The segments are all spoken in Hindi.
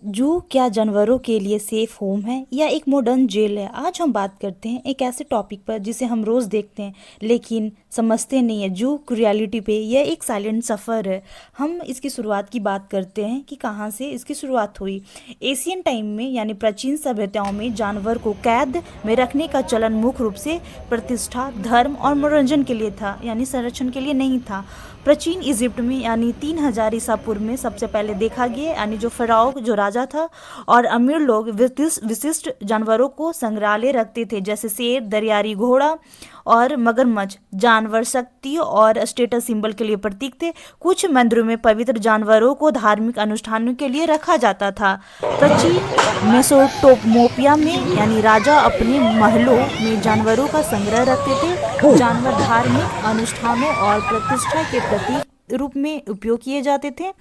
जू क्या जानवरों के लिए सेफ होम है या एक मॉडर्न जेल है? आज हम बात करते हैं एक ऐसे टॉपिक पर जिसे हम रोज देखते हैं लेकिन समझते नहीं है। जू रियलिटी पे यह एक साइलेंट सफ़र है। हम इसकी शुरुआत की बात करते हैं कि कहाँ से इसकी शुरुआत हुई। एशियन टाइम में यानी प्राचीन सभ्यताओं में जानवर को कैद में रखने का चलन मुख्य रूप से प्रतिष्ठा, धर्म और मनोरंजन के लिए था, यानी संरक्षण के लिए नहीं था। प्राचीन इजिप्ट में यानी 3000 ईसा पूर्व में सबसे पहले देखा गया, यानी जो फ़राओ जो राजा था और अमीर लोग विशिष्ट जानवरों को संग्रहालय रखते थे, जैसे शेर, दरियाई घोड़ा और मगरमच्छ। जानवर शक्ति और स्टेटस सिंबल के लिए प्रतीक थे। कुछ मंदिरों में पवित्र जानवरों को धार्मिक अनुष्ठानों के लिए रखा जाता था। प्राचीन मेसोपोटामिया में यानी राजा अपने महलों में जानवरों का संग्रह रखते थे। जानवर धार्मिक अनुष्ठानों और प्रतिष्ठा के प्रतीक रूप में उपयोग किए जाते थे।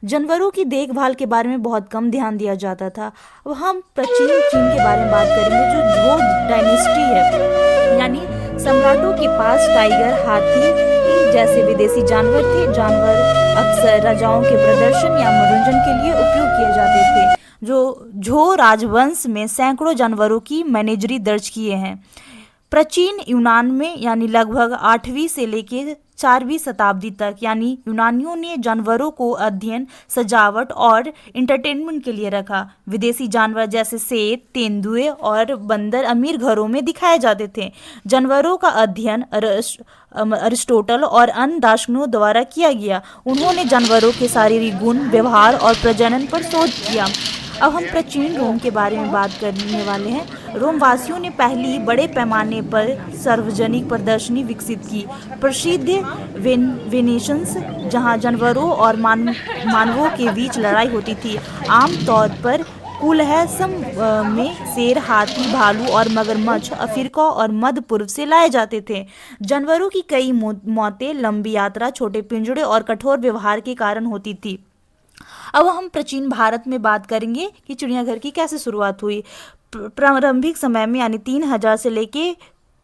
जानवरों की देखभाल के बारे में बहुत कम ध्यान दिया जाता था। अब हम प्राचीन चीन के बारे में बात करेंगे, जो झो डायनेस्टी है, यानी सम्राटों के पास टाइगर, हाथी जैसे विदेशी जानवर थे। जानवर अक्सर राजाओं के प्रदर्शन या मनोरंजन के लिए उपयोग किए जाते थे। जो झो राजवंश में सैकड़ों जानवरों की मैनेजरी दर्ज किए हैं। प्राचीन यूनान में यानी लगभग 8वीं से लेकर 4वीं शताब्दी तक यानी यूनानियों ने जानवरों को अध्ययन, सजावट और इंटरटेनमेंट के लिए रखा। विदेशी जानवर जैसे शेर, तेंदुए और बंदर अमीर घरों में दिखाए जाते थे। जानवरों का अध्ययन अरिस्टोटल और अन्य दार्शनिकों द्वारा किया गया। उन्होंने जानवरों के शारीरिक गुण, व्यवहार और प्रजनन पर शोध किया। अब हम प्राचीन रोम के बारे में बात करने वाले हैं। रोमवासियों ने पहली बड़े पैमाने पर सार्वजनिक प्रदर्शनी विकसित की। प्रसिद्ध वेनेशंस, जहां जानवरों और मानवों के बीच लड़ाई होती थी, आमतौर पर कुलहसम में शेर, हाथी, भालू और मगरमच्छ अफ्रीका और मध्य पूर्व से लाए जाते थे। जानवरों की कई मौतें लंबी यात्रा, छोटे पिंजड़े और कठोर व्यवहार के कारण होती थी। अब हम प्राचीन भारत में बात करेंगे कि चिड़ियाघर की कैसे शुरुआत हुई। प्रारंभिक समय में यानी 3000 से लेके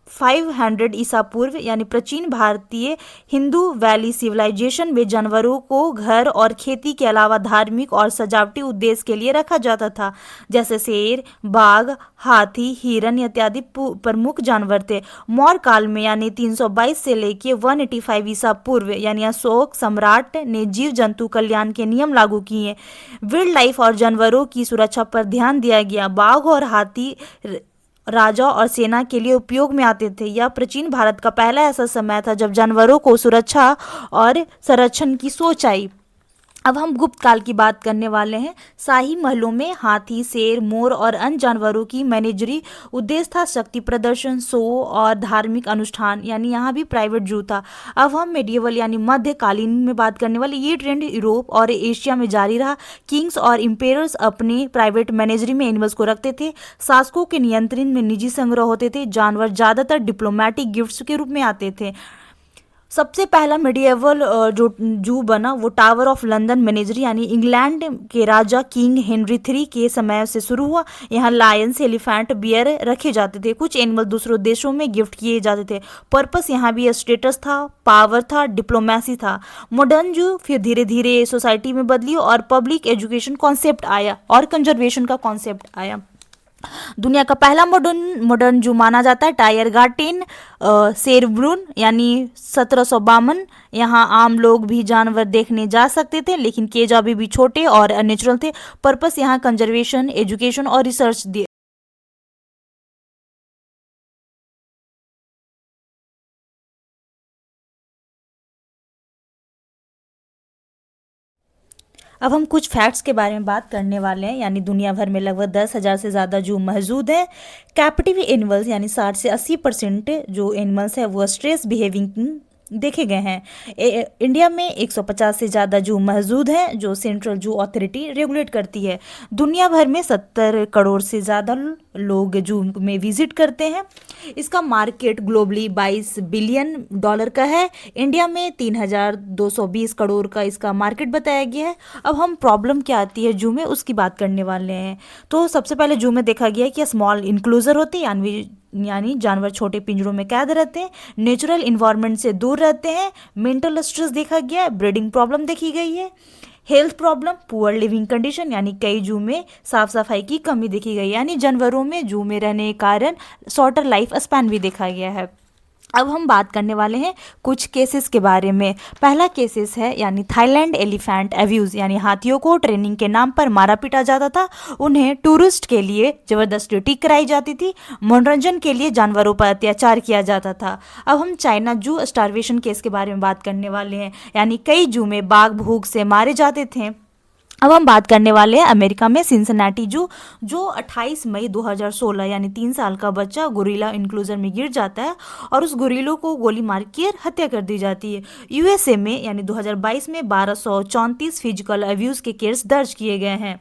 500 ईसा पूर्व यानी प्राचीन भारतीय हिंदू वैली सिविलाइजेशन में जानवरों को घर और खेती के अलावा धार्मिक और सजावटी उद्देश्य के लिए रखा जाता था, जैसे शेर, बाघ, हाथी, हिरन इत्यादि प्रमुख जानवर थे। मौर्य काल में यानी 322 से लेके 185 ईसा पूर्व यानी अशोक सम्राट ने जीव जंतु कल्याण के नियम लागू किए। वाइल्ड लाइफ और जानवरों की सुरक्षा पर ध्यान दिया गया। बाघ और हाथी राजा और सेना के लिए उपयोग में आते थे। यह प्राचीन भारत का पहला ऐसा समय था जब जानवरों को सुरक्षा और संरक्षण की सोच आई। अब हम गुप्त काल की बात करने वाले हैं। शाही महलों में हाथी, शेर, मोर और अन्य जानवरों की मैनेजरी उद्देश्य था शक्ति प्रदर्शन, शो और धार्मिक अनुष्ठान, यानी यहाँ भी प्राइवेट जू था। अब हम मेडिएवल यानी मध्यकालीन में बात करने वाले। ये ट्रेंड यूरोप और एशिया में जारी रहा। किंग्स और इम्पेयर्स अपने प्राइवेट मैनेजरी में एनिमल्स को रखते थे। शासकों के नियंत्रण में निजी संग्रह होते थे। जानवर ज़्यादातर डिप्लोमेटिक गिफ्ट्स के रूप में आते थे। सबसे पहला मेडिएवल जो जू बना वो टावर ऑफ लंदन मेनेजरी यानी इंग्लैंड के राजा किंग हेनरी 3 के समय से शुरू हुआ। यहाँ लायंस, एलिफेंट, बियर रखे जाते थे। कुछ एनिमल दूसरों देशों में गिफ्ट किए जाते थे। पर्पस यहाँ भी स्टेटस था, पावर था, डिप्लोमेसी था। मॉडर्न जू फिर धीरे धीरे सोसाइटी में बदली और पब्लिक एजुकेशन कॉन्सेप्ट आया और कंजर्वेशन का कॉन्सेप्ट आया। दुनिया का पहला मॉडर्न जू माना जाता है टायरगार्टेन शेरब्रून यानी 1752। यहाँ आम लोग भी जानवर देखने जा सकते थे, लेकिन केज अभी भी छोटे और अननेचुरल थे। पर्पस यहाँ कंजर्वेशन, एजुकेशन और रिसर्च दिए। अब हम कुछ फैक्ट्स के बारे में बात करने वाले हैं, यानी दुनिया भर में लगभग 10,000 से ज़्यादा जू मौजूद हैं। कैप्टिव एनिमल्स यानी 60 से 80% जो एनिमल्स है वो स्ट्रेस बिहेविंग देखे गए हैं। इंडिया में 150 से ज़्यादा जू मौजूद हैं जो सेंट्रल जू अथॉरिटी रेगुलेट करती है। दुनिया भर में 70 करोड़ से ज़्यादा लोग जू में विजिट करते हैं। इसका मार्केट ग्लोबली $22 बिलियन का है। इंडिया में 3,220 करोड़ का इसका मार्केट बताया गया है। अब हम प्रॉब्लम क्या आती है जू में उसकी बात करने वाले हैं। तो सबसे पहले जू में देखा गया है कि स्मॉल इंक्लूजर होते हैं, यानी जानवर छोटे पिंजरों में कैद रहते हैं, नेचुरल इन्वायरमेंट से दूर रहते हैं। मेंटल स्ट्रेस देखा गया है, ब्रीडिंग प्रॉब्लम देखी गई है। Health problem, poor leaving condition, यानी कई जू में साफ सफाई की कमी देखी गई, यानी जानवरों में जू में रहने के कारण शॉर्टर लाइफ स्पैन भी देखा गया है। अब हम बात करने वाले हैं कुछ केसेस के बारे में। पहला केसेस है यानी थाईलैंड एलिफेंट अब्यूज़, यानी हाथियों को ट्रेनिंग के नाम पर मारा पीटा जाता था, उन्हें टूरिस्ट के लिए जबरदस्त ड्यूटी कराई जाती थी, मनोरंजन के लिए जानवरों पर अत्याचार किया जाता था। अब हम चाइना जू स्टारवेशन केस के बारे में बात करने वाले हैं, यानी कई जू में बाघ भूख से मारे जाते थे। अब हम बात करने वाले हैं अमेरिका में सिंसिनाटी जू, जो 28 मई 2016 यानी 3 साल का बच्चा गोरिल्ला इंक्लूजर में गिर जाता है और उस गोरिल्लो को गोली मार कर हत्या कर दी जाती है। यूएसए में यानी 2022 में 1234 फिजिकल अब्यूज़ के केस दर्ज किए गए हैं।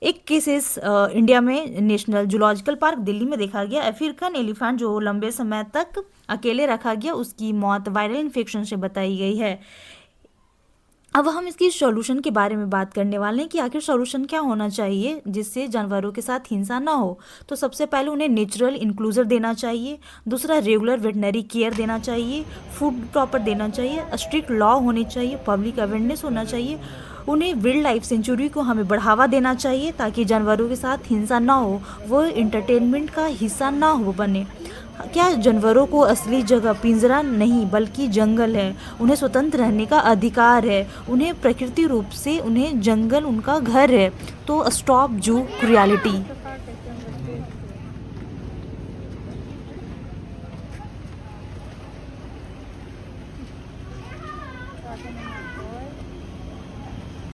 एक केसेस इंडिया में नेशनल जूलॉजिकल पार्क दिल्ली में देखा गया। अफ्रीकन एलिफेंट जो लंबे समय तक अकेले रखा गया, उसकी मौत वायरल इन्फेक्शन से बताई गई है। अब हम इसकी सॉल्यूशन के बारे में बात करने वाले हैं कि आखिर सॉल्यूशन क्या होना चाहिए जिससे जानवरों के साथ हिंसा ना हो। तो सबसे पहले उन्हें नेचुरल इंक्लूजर देना चाहिए, दूसरा रेगुलर वेटनरी केयर देना चाहिए, फूड प्रॉपर देना चाहिए, स्ट्रिक्ट लॉ होनी चाहिए, पब्लिक अवेयरनेस होना चाहिए, उन्हें वाइल्ड लाइफ सेंचुरी को हमें बढ़ावा देना चाहिए ताकि जानवरों के साथ हिंसा ना हो, वो इंटरटेनमेंट का हिस्सा ना हो बने। क्या जानवरों को असली जगह पिंजरा नहीं बल्कि जंगल है, उन्हें स्वतंत्र रहने का अधिकार है, उन्हें प्रकृति रूप से उन्हें जंगल उनका घर है। तो स्टॉप जू क्रुएलिटी।